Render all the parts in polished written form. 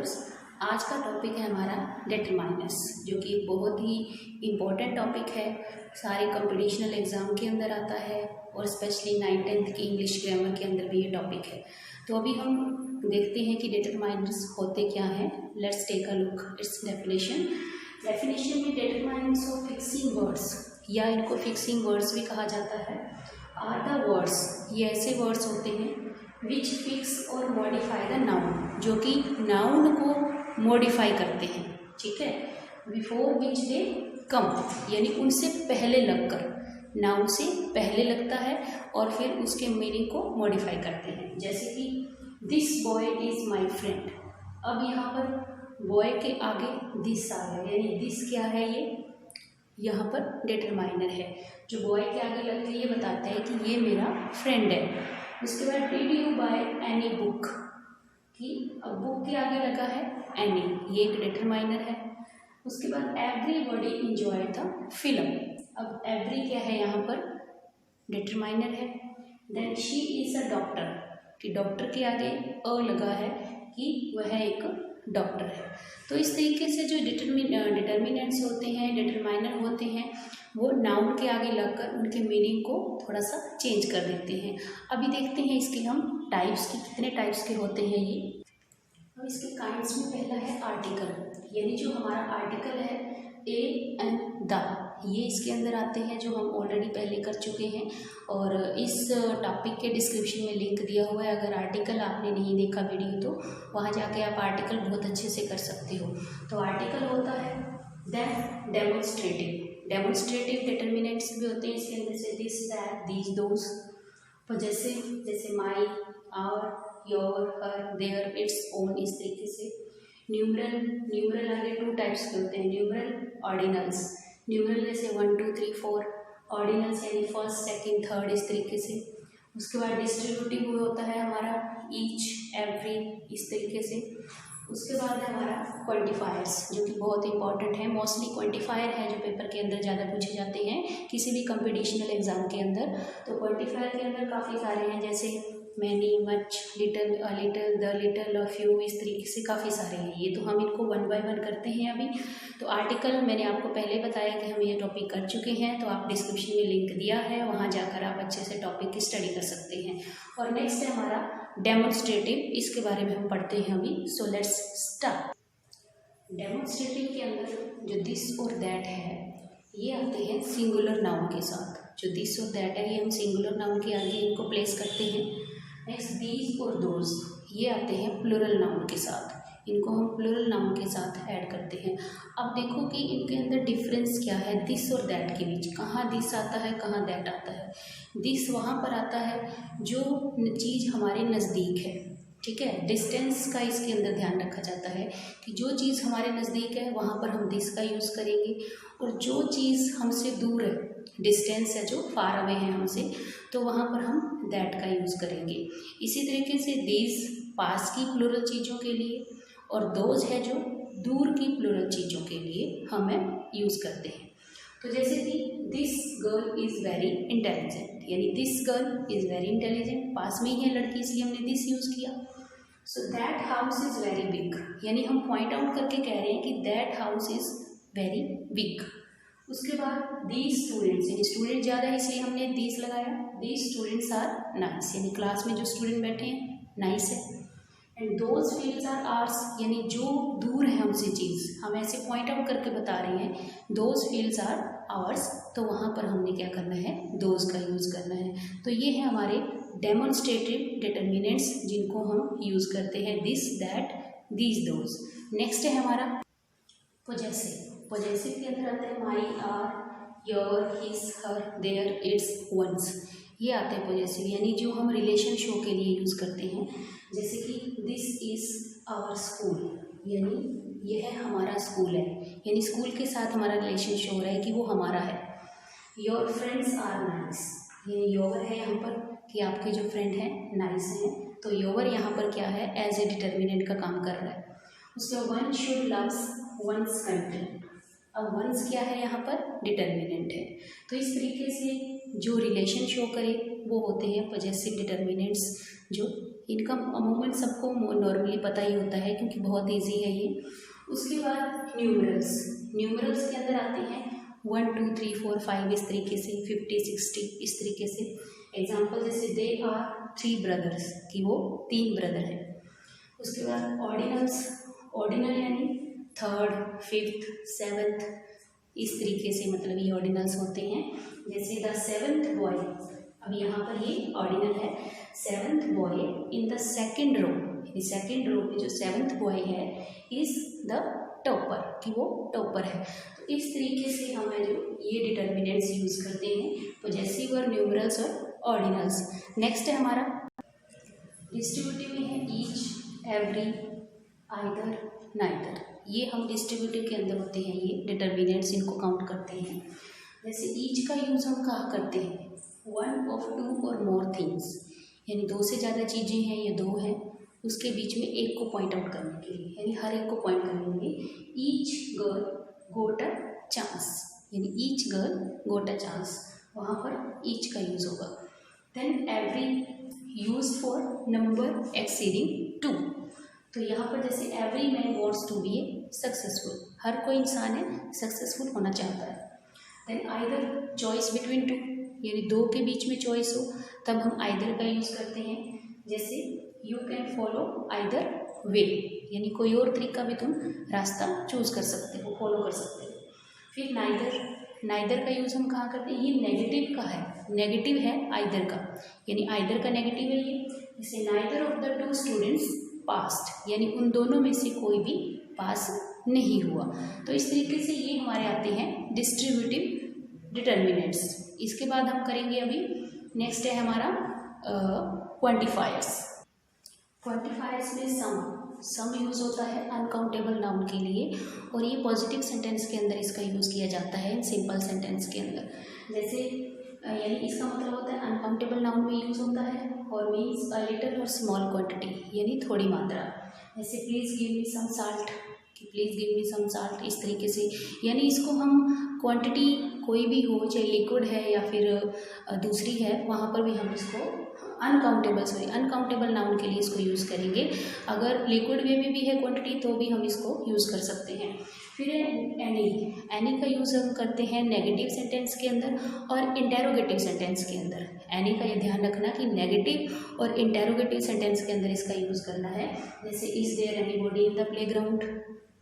Viewers, आज का topic है हमारा डिटरमाइनर्स, जो कि बहुत ही इम्पोर्टेंट टॉपिक है। सारे कॉम्पिटिशनल एग्ज़ाम के अंदर आता है और स्पेशली 9th-10th की इंग्लिश ग्रामर के अंदर भी ये टॉपिक है। तो अभी हम देखते हैं कि डिटरमाइनर्स होते क्या हैं। Let's take a look its definition में डिटरमाइनर्स ऑफ फिक्सिंग वर्ड्स, या इनको फिक्सिंग वर्ड्स भी कहा जाता है, आर द वर्ड्स, ये ऐसे वर्ड्स होते हैं विच फिक्स और मॉडिफाई द नाउन, जो कि नाउन को मॉडिफाई करते हैं। ठीक है, बिफोर विच दे कम, यानी उनसे पहले लगकर, नाउन से पहले लगता है और फिर उसके मीनिंग को मॉडिफाई करते हैं। जैसे कि this boy is my friend, अब यहाँ पर बॉय के आगे दिस आ गया, यानी दिस क्या है, ये यहाँ पर डिटरमाइनर है जो बॉय के आगे लग के ये बताते हैं कि ये मेरा फ्रेंड है। उसके बाद did you by any book, कि अब बुक के आगे लगा है एनी, ये एक डिटरमाइनर है। उसके बाद एवरीबॉडी एंजॉय द फिल्म, अब एवरी क्या है यहाँ पर डिटरमाइनर है। Then she is a doctor, कि डॉक्टर के आगे अ लगा है कि वह एक डॉक्टर है। तो इस तरीके से जो डिटर्मिनेंट्स होते हैं, डिटरमाइनर होते हैं, वो नाउन के आगे लगकर उनके मीनिंग को थोड़ा सा चेंज कर देते हैं। अभी देखते हैं इसके हम टाइप्स की, कितने टाइप्स के होते हैं ये। अब इसके काइंड्स में पहला है आर्टिकल, यानी जो हमारा आर्टिकल है ए एंड द, ये इसके अंदर आते हैं, जो हम ऑलरेडी पहले कर चुके हैं। और इस टॉपिक के डिस्क्रिप्शन में लिंक दिया हुआ है, अगर आर्टिकल आपने नहीं देखा वीडियो तो वहाँ जाके आप आर्टिकल बहुत अच्छे से कर सकते हो। तो आर्टिकल होता है। देन डेमोन्स्ट्रेटिव डिटर्मिनेंट्स भी होते हैं इसके अंदर, से this, that, these, those. Possessive जैसे my, our, your, her, their, its, own, इस तरीके से। न्यूमरल आगे 2 टाइप्स के होते हैं, न्यूमरल, ऑर्डिनल्स। न्यूमरल जैसे 1 2 3 4, ऑर्डिनल्स यानी फर्स्ट, सेकंड, थर्ड, इस तरीके से। उसके बाद डिस्ट्रीब्यूटिव होता है हमारा ईच, एवरी, इस तरीके से। उसके बाद है हमारा क्वांटिफायर्स, जो कि बहुत इंपॉर्टेंट है। मोस्टली क्वांटिफायर है जो पेपर के अंदर ज़्यादा पूछे जाते हैं किसी भी कंपटीशनल एग्जाम के अंदर। तो क्वांटिफायर के अंदर काफ़ी सारे हैं, जैसे many, much, little, the little, a few, इस तरीके से काफ़ी सारे हैं ये। तो हम इनको 1 बाय 1 करते हैं अभी। तो आर्टिकल मैंने आपको पहले बताया कि हम ये टॉपिक कर चुके हैं, तो आप डिस्क्रिप्शन में लिंक दिया है, वहाँ जाकर आप अच्छे से टॉपिक की स्टडी कर सकते हैं। और नेक्स्ट है हमारा डेमोन्स्ट्रेटिव, इसके बारे में हम पढ़ते हैं अभी। So let's start. डेमोन्स्ट्रेटिव के अंदर जो दिस और दैट है, ये आते हैं सिंगुलर नाउन के साथ। जो दिस और दैट है ये हम सिंगुलर नाउन के आगे इनको प्लेस करते हैं। नेक्स्ट दीज और दोज, ये आते हैं प्लूरल नाउन के साथ, इनको हम प्लूरल नाउन के साथ ऐड करते हैं। अब देखो कि इनके अंदर डिफरेंस क्या है दिस और दैट के बीच। कहाँ दिस आता है, कहाँ दैट आता है। दिस वहाँ पर आता है जो चीज़ हमारे नज़दीक है, ठीक है। डिस्टेंस का इसके अंदर ध्यान रखा जाता है कि जो चीज़ हमारे नज़दीक है वहाँ पर हम दिस का यूज़ करेंगे, और जो चीज़ हमसे दूर है, डिस्टेंस है जो फार अवे है हमसे, तो वहाँ पर हम दैट का यूज़ करेंगे। इसी तरीके से दीज पास की प्लूरल चीज़ों के लिए, और दोज है जो दूर की प्लूरल चीज़ों के लिए हमें यूज़ करते हैं। तो जैसे कि this girl is very intelligent, यानी this girl is very intelligent, पास में ही है लड़की, इसलिए हमने दिस यूज़ किया। So that house is very big, यानी हम पॉइंट आउट करके कह रहे हैं कि that house is very big. उसके बाद दीज स्टूडेंट्स, यानी स्टूडेंट ज़्यादा है इसलिए हमने दीज लगाया। दीज स्टूडेंट्स आर नाइस, यानी क्लास में जो स्टूडेंट बैठे हैं नाइस है। And those fields are ours, यानी जो दूर है हमसे चीज़, हम ऐसे पॉइंट आउट करके बता रहे हैं दोज फील्ड्स आर आवर्स, तो वहाँ पर हमने क्या करना है, दोज का यूज़ करना है। तो ये है हमारे डेमोन्स्ट्रेटिव डिटर्मिनेंट्स, जिनको हम यूज़ करते हैं this, that, these, those. Next है हमारा पोजेसिव। पोजेसिव के अंदर आता है my, our, your, his, her, their, its, ones, ये आते हैं पोजेसिव, यानी जो हम रिलेशन शो के लिए यूज़ करते हैं। जैसे कि दिस इज़ आवर स्कूल, यानी यह हमारा स्कूल है, यानी स्कूल के साथ हमारा रिलेशन शो हो रहा है कि वो हमारा है। योर फ्रेंड्स आर नाइस, यानी योवर है यहाँ पर कि आपके जो फ्रेंड हैं नाइस हैं, तो योवर यहाँ पर क्या है, एज ए डिटर्मिनेंट का काम कर रहा है। उसके one should loves one's country, अब वंस क्या है यहाँ पर, डिटर्मिनेंट है। तो इस तरीके से जो रिलेशन शो करे वो होते हैं पॉजेसिव डिटर्मिनेंट्स, जो इनका अमूमन सबको नॉर्मली पता ही होता है क्योंकि बहुत ईजी है ये। उसके बाद न्यूमरल्स, न्यूमरल्स के अंदर आते हैं 1 2 3 4 5 इस तरीके से, 50 60 इस तरीके से। एग्जाम्पल जैसे दे आर 3 ब्रदर्स, कि वो 3 ब्रदर हैं। उसके बाद ऑर्डिनल्स, ऑर्डिनल यानी 3rd 5th 7th इस तरीके से, मतलब ये ऑर्डिनल्स होते हैं। जैसे द 7th बॉय, अब यहाँ पर ये ऑर्डिनल है, 7th boy in the second row, second row में जो 7th बॉय है इज द टॉपर, कि वो टॉपर है। तो इस तरीके से हम जो ये डिटर्मिनेंट्स यूज करते हैं, पॉजेसिव और न्यूमरल्स और ऑर्डिनल्स। नेक्स्ट है हमारा डिस्ट्रीब्यूटिव में है ईच, एवरी, आइदर, नाइदर। ये हम डिस्ट्रीब्यूटिव के अंदर होते हैं, ये डिटर्मिनेंट्स, इनको काउंट करते हैं। जैसे ईच का यूज़ हम कहाँ करते हैं, 1 of 2 और मोर थिंग्स, यानी 2 से ज़्यादा चीज़ें हैं, ये 2 हैं, उसके बीच में एक को पॉइंट आउट करने के लिए, यानी हर एक को पॉइंट करने के लिए each girl got a chance, यानी each girl got a chance, वहाँ पर ईच का यूज़ होगा। Then every use for number exceeding 2, तो यहाँ पर जैसे every man wants to be a successful, हर कोई इंसान है सक्सेसफुल होना चाहता है। देन आइदर चॉइस बिटवीन 2, यानी 2 के बीच में चॉइस हो तब हम आइदर का यूज़ करते हैं। जैसे you can follow either way, यानी कोई और तरीका भी तुम रास्ता चूज़ कर सकते हो, फॉलो कर सकते हो। फिर नाइदर, नाइदर का यूज़ हम कहाँ करते हैं, ये नेगेटिव का है, नेगेटिव है आइदर का, यानी आइदर का नेगेटिव है ये। जैसे neither of the 2 students past, यानी उन दोनों में से कोई भी पास नहीं हुआ। तो इस तरीके से ये हमारे आते हैं डिस्ट्रीब्यूटिव डिटर्मिनेंट्स। इसके बाद हम करेंगे अभी नेक्स्ट है हमारा क्वांटिफायर्स। क्वांटिफायर्स में सम यूज़ होता है अनकाउंटेबल नाउन के लिए, और ये पॉजिटिव सेंटेंस के अंदर इसका यूज़ किया जाता है, सिंपल सेंटेंस के अंदर। जैसे यानी इसका मतलब होता है अनकाउंटेबल नाउन में यूज़ होता है और मीन्स अ लिटिल और स्मॉल क्वांटिटी, यानी थोड़ी मात्रा। जैसे please give me some salt, कि please give me some salt, इस तरीके से, यानी इसको हम क्वांटिटी कोई भी हो, चाहे लिक्विड है या फिर दूसरी है, वहाँ पर भी हम इसको अनकाउंटेबल नाउन के लिए इसको यूज़ करेंगे। अगर लिक्विड वे में भी है क्वांटिटी तो भी हम इसको यूज़ कर सकते हैं। फिर एनी का यूज़ हम करते हैं नेगेटिव सेंटेंस के अंदर और इंटेरोगेटिव सेंटेंस के अंदर। एनी का ये ध्यान रखना कि नेगेटिव और इंटेरोगेटिव सेंटेंस के अंदर इसका यूज़ करना है। जैसे is there anybody in the playground,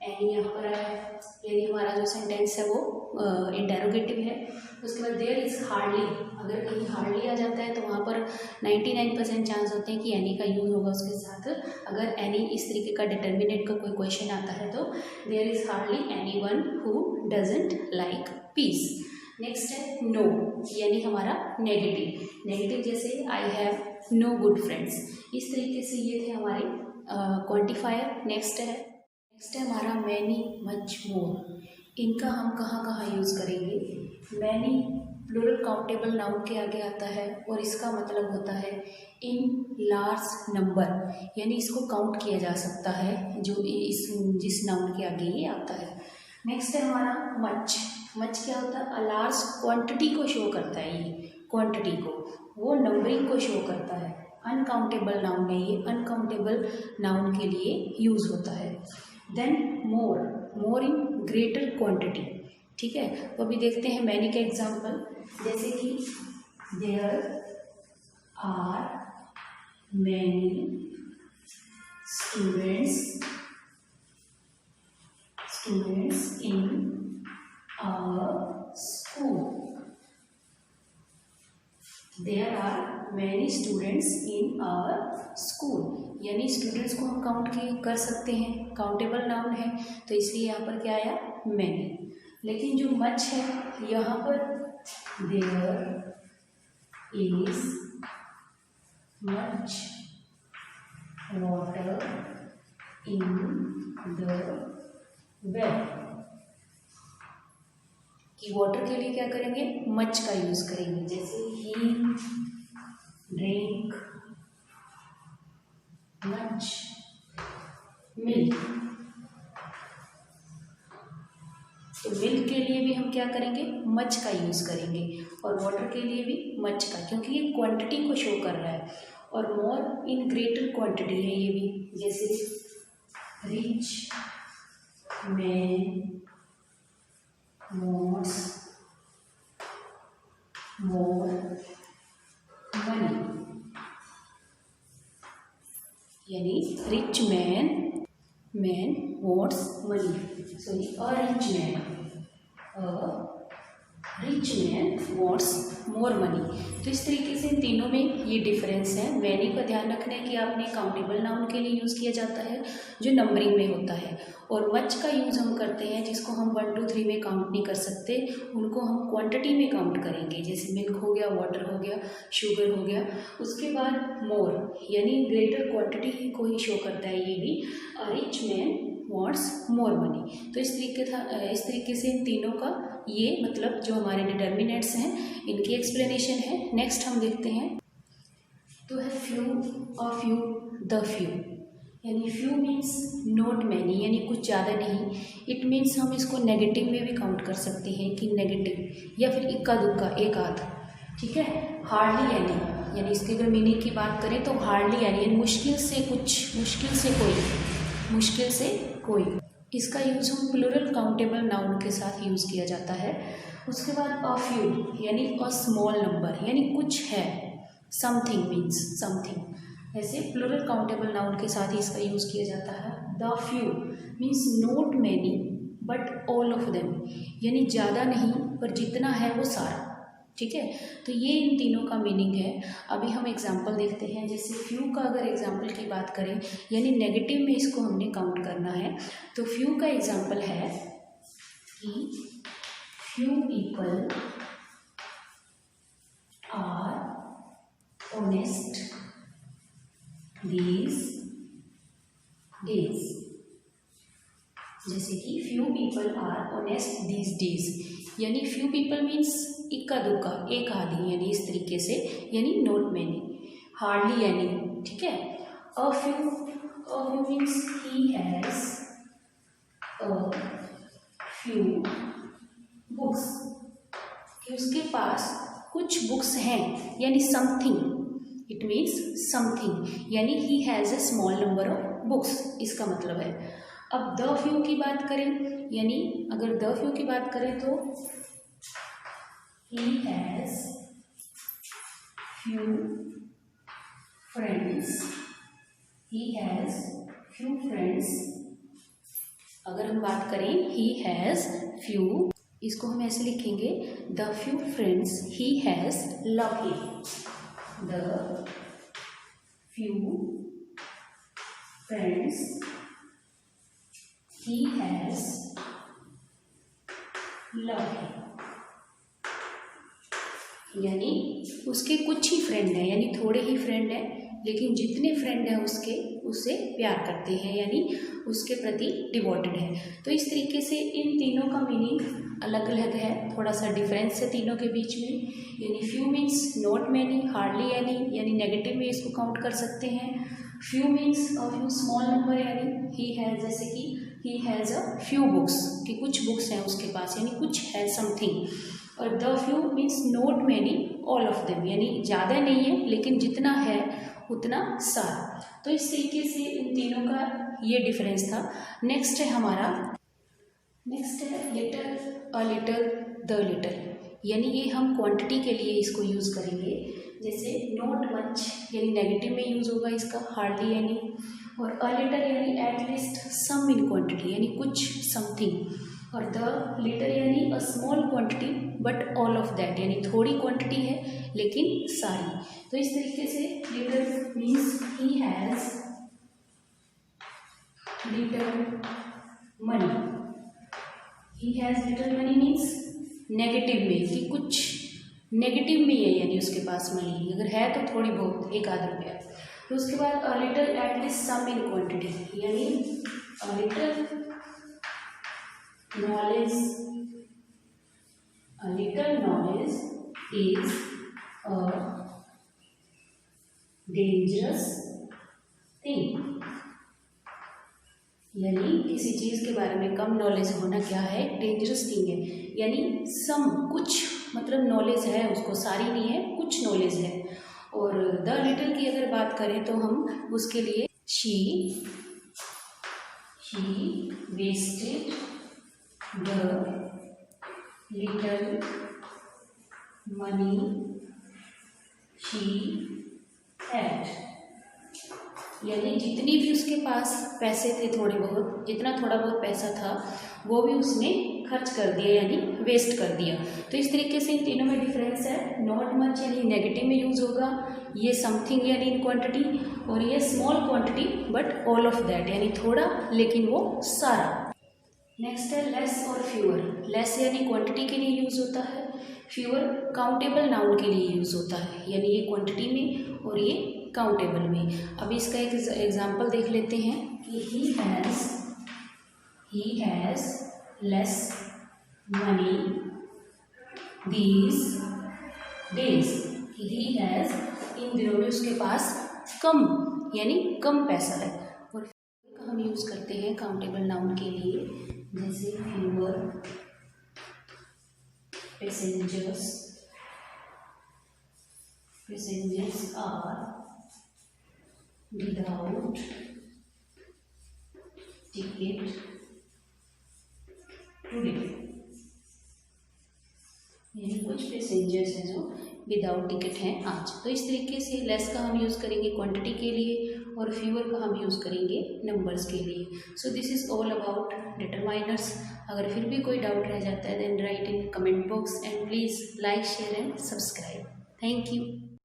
any यहाँ पर आया है, यानी हमारा जो सेंटेंस है वो इंटेरोगेटिव है। उसके बाद देयर इज़ हार्डली, अगर कहीं हार्डली आ जाता है तो वहाँ पर 99% चांस होते हैं कि एनी का यूज़ होगा उसके साथ। अगर एनी इस तरीके का डिटर्मिनेट का कोई क्वेश्चन आता है तो there is hardly anyone who doesn't like peace. Next है नो, यानी हमारा नेगेटिव, जैसे I have no good friends, इस तरीके से ये थे हमारे क्वांटिफायर। नेक्स्ट है हमारा मैनी, मच, मोर। इनका हम कहाँ कहाँ यूज़ करेंगे। मैनी प्लूरल काउंटेबल नाउन के आगे आता है और इसका मतलब होता है इन लार्ज नंबर, यानी इसको काउंट किया जा सकता है, जो जिस नाउन के आगे ये आता है। नेक्स्ट है हमारा मच क्या होता है, अ लार्ज क्वांटिटी को शो करता है, ये क्वांटिटी को, वो नंबरिंग को शो करता है। अनकाउंटेबल नाउन है ये, अनकाउंटेबल नाउन के लिए यूज़ होता है। Then more in greater quantity, ठीक है। तो अभी देखते हैं मैनी का एग्जाम्पल, जैसे कि there are many students in our school, there are many students in our school, यानी स्टूडेंट्स को हम काउंट कर सकते हैं, काउंटेबल नाउन है, तो इसलिए यहाँ पर क्या आया, मैनी। लेकिन जो मच है यहाँ पर there is much water in the well, कि वाटर के लिए क्या करेंगे, मच का यूज करेंगे। जैसे ही ड्रिंक मच मिल्क, तो मिल्क के लिए भी हम क्या करेंगे, मच का यूज़ करेंगे, और वाटर के लिए भी मच का, क्योंकि ये क्वांटिटी को शो कर रहा है। और मोर इन ग्रेटर क्वांटिटी है ये भी, जैसे rich man wants more money, यानी rich man wants money, sorry a rich man wants more money। तो इस तरीके से इन तीनों में ये डिफरेंस है। मैनी का ध्यान रखना है कि आपने काउंटेबल नाउन के लिए यूज़ किया जाता है जो नंबरिंग में होता है, और मच का यूज़ हम करते हैं जिसको हम 1 2 3 में काउंट नहीं कर सकते, उनको हम क्वांटिटी में काउंट करेंगे, जैसे मिल्क हो गया, वाटर हो गया, शुगर हो गया। उसके बाद मोर यानी ग्रेटर क्वांटिटी को ही शो करता है ये भी, a rich man wants more money। तो इस तरीके से इन तीनों का ये मतलब जो हमारे डिटर्मिनेंट्स हैं इनकी एक्सप्लेनेशन है। नेक्स्ट हम देखते हैं तो है few, a few, the few. यानी फ्यू मीन्स नॉट मैनी, यानी कुछ ज़्यादा नहीं। इट मीन्स हम इसको नेगेटिव में भी काउंट कर सकते हैं कि नेगेटिव, या फिर इक्का दुक्का, एक आध, ठीक है। हार्डली एनी, यानी इसके अगर मीनिंग की बात करें तो हार्डली एनी मुश्किल से कुछ, मुश्किल से कोई, मुश्किल से कोई। इसका यूज़ हम प्लूरल काउंटेबल नाउन के साथ यूज़ किया जाता है। उसके बाद अ फ्यू यानी अ स्मॉल नंबर, यानी कुछ है, समथिंग मीन्स समथिंग, ऐसे प्लूरल काउंटेबल नाउन के साथ ही इसका यूज़ किया जाता है। The few means not many but all of them, यानी ज़्यादा नहीं पर जितना है वो सारा, ठीक है। तो ये इन तीनों का मीनिंग है। अभी हम एग्जाम्पल देखते हैं। जैसे फ्यू का अगर एग्जाम्पल की बात करें, यानी नेगेटिव में इसको हमने काउंट करना है, तो फ्यू का एग्जाम्पल है कि few people are honest these days. जैसे कि few people are honest these days, यानी फ्यू पीपल मीन्स इक्का दुक्का, एक आधी, यानी इस तरीके से, यानी नॉट मैनी, हार्डली एनी, ठीक है। A few means he has a few books, कि उसके पास कुछ बुक्स हैं, यानी समथिंग, इट मीन्स समथिंग, यानी he has a small number of books, इसका मतलब है। अब द फ्यू की बात करें, यानी अगर द फ्यू की बात करें तो he has few friends, he has few friends। अगर हम बात करें he has few, इसको हम ऐसे लिखेंगे the few friends he has love him, the few friends he has love him, यानी उसके कुछ ही फ्रेंड हैं, यानी थोड़े ही फ्रेंड हैं, लेकिन जितने फ्रेंड हैं उसके, उससे प्यार करते हैं, यानी उसके प्रति डिवोटेड है। तो इस तरीके से इन तीनों का मीनिंग अलग अलग है, थोड़ा सा डिफरेंस है तीनों के बीच में। यानी few means not many, hardly any, यानी नेगेटिव में इसको काउंट कर सकते हैं। Few means a few small number, यानी ही हैज़, जैसे कि he has a few books, कि कुछ बुक्स हैं उसके पास, यानी कुछ है, समथिंग। और the few means not many all of them, यानी ज़्यादा नहीं है लेकिन जितना है उतना सारा। तो इस तरीके से इन तीनों का ये डिफरेंस था। नेक्स्ट है हमारा, नेक्स्ट है little, a little, the little, यानी ये हम क्वांटिटी के लिए इसको यूज़ करेंगे। जैसे नॉट मच, यानी नेगेटिव में यूज़ होगा इसका, हार्डली यानी, और अ लिटल यानी एटलीस्ट सम इन क्वांटिटी, यानी कुछ, समथिंग, और द लिटल यानी a small quantity but all of that, यानी थोड़ी क्वांटिटी है लेकिन सारी। तो इस तरीके से little means he has little money, he has little money means negative में, कि कुछ नेगेटिव में है, यानी उसके पास मनी अगर है तो थोड़ी बहुत, एक आध रुपया। तो उसके बाद a little at least some in quantity, यानी a little knowledge, a little knowledge is a dangerous thing, यानी किसी चीज़ के बारे में कम नॉलेज होना क्या है, डेंजरस थिंग है। यानी सम, कुछ, मतलब नॉलेज है उसको, सारी नहीं है, कुछ नॉलेज है। और द लिटिल की अगर बात करें तो हम उसके लिए she wasted the little money she had, यानी जितनी भी उसके पास पैसे थे, थोड़े बहुत, जितना थोड़ा बहुत पैसा था वो भी उसने खर्च कर दिया यानी वेस्ट कर दिया। तो इस तरीके से इन तीनों में डिफरेंस है। नॉट मच यानी नेगेटिव में यूज होगा, ये समथिंग यानी इन क्वांटिटी, और ये small quantity but all of that यानी थोड़ा लेकिन वो सारा। नेक्स्ट है लेस और फ्यूअर। लेस यानी क्वांटिटी के लिए यूज होता है, फ्यूअर काउंटेबल नाउन के लिए यूज होता है, यानी ये क्वांटिटी में और ये काउंटेबल में। अब इसका एक एग्जांपल देख लेते हैं कि he has less money these days, he has इन दिनों में उसके पास कम यानी कम पैसा है। और हम यूज़ करते हैं काउंटेबल नाउन के लिए, जैसे fewer, passengers are without ticket today, यानी कुछ पैसेंजर्स हैं जो विदाउट टिकट हैं आज। तो इस तरीके से लेस का हम यूज़ करेंगे क्वांटिटी के लिए और फ्यूअर का हम यूज़ करेंगे नंबर्स के लिए। So this is all about determiners. अगर फिर भी कोई डाउट रह जाता है then write in comment box and please like share and subscribe. Thank you.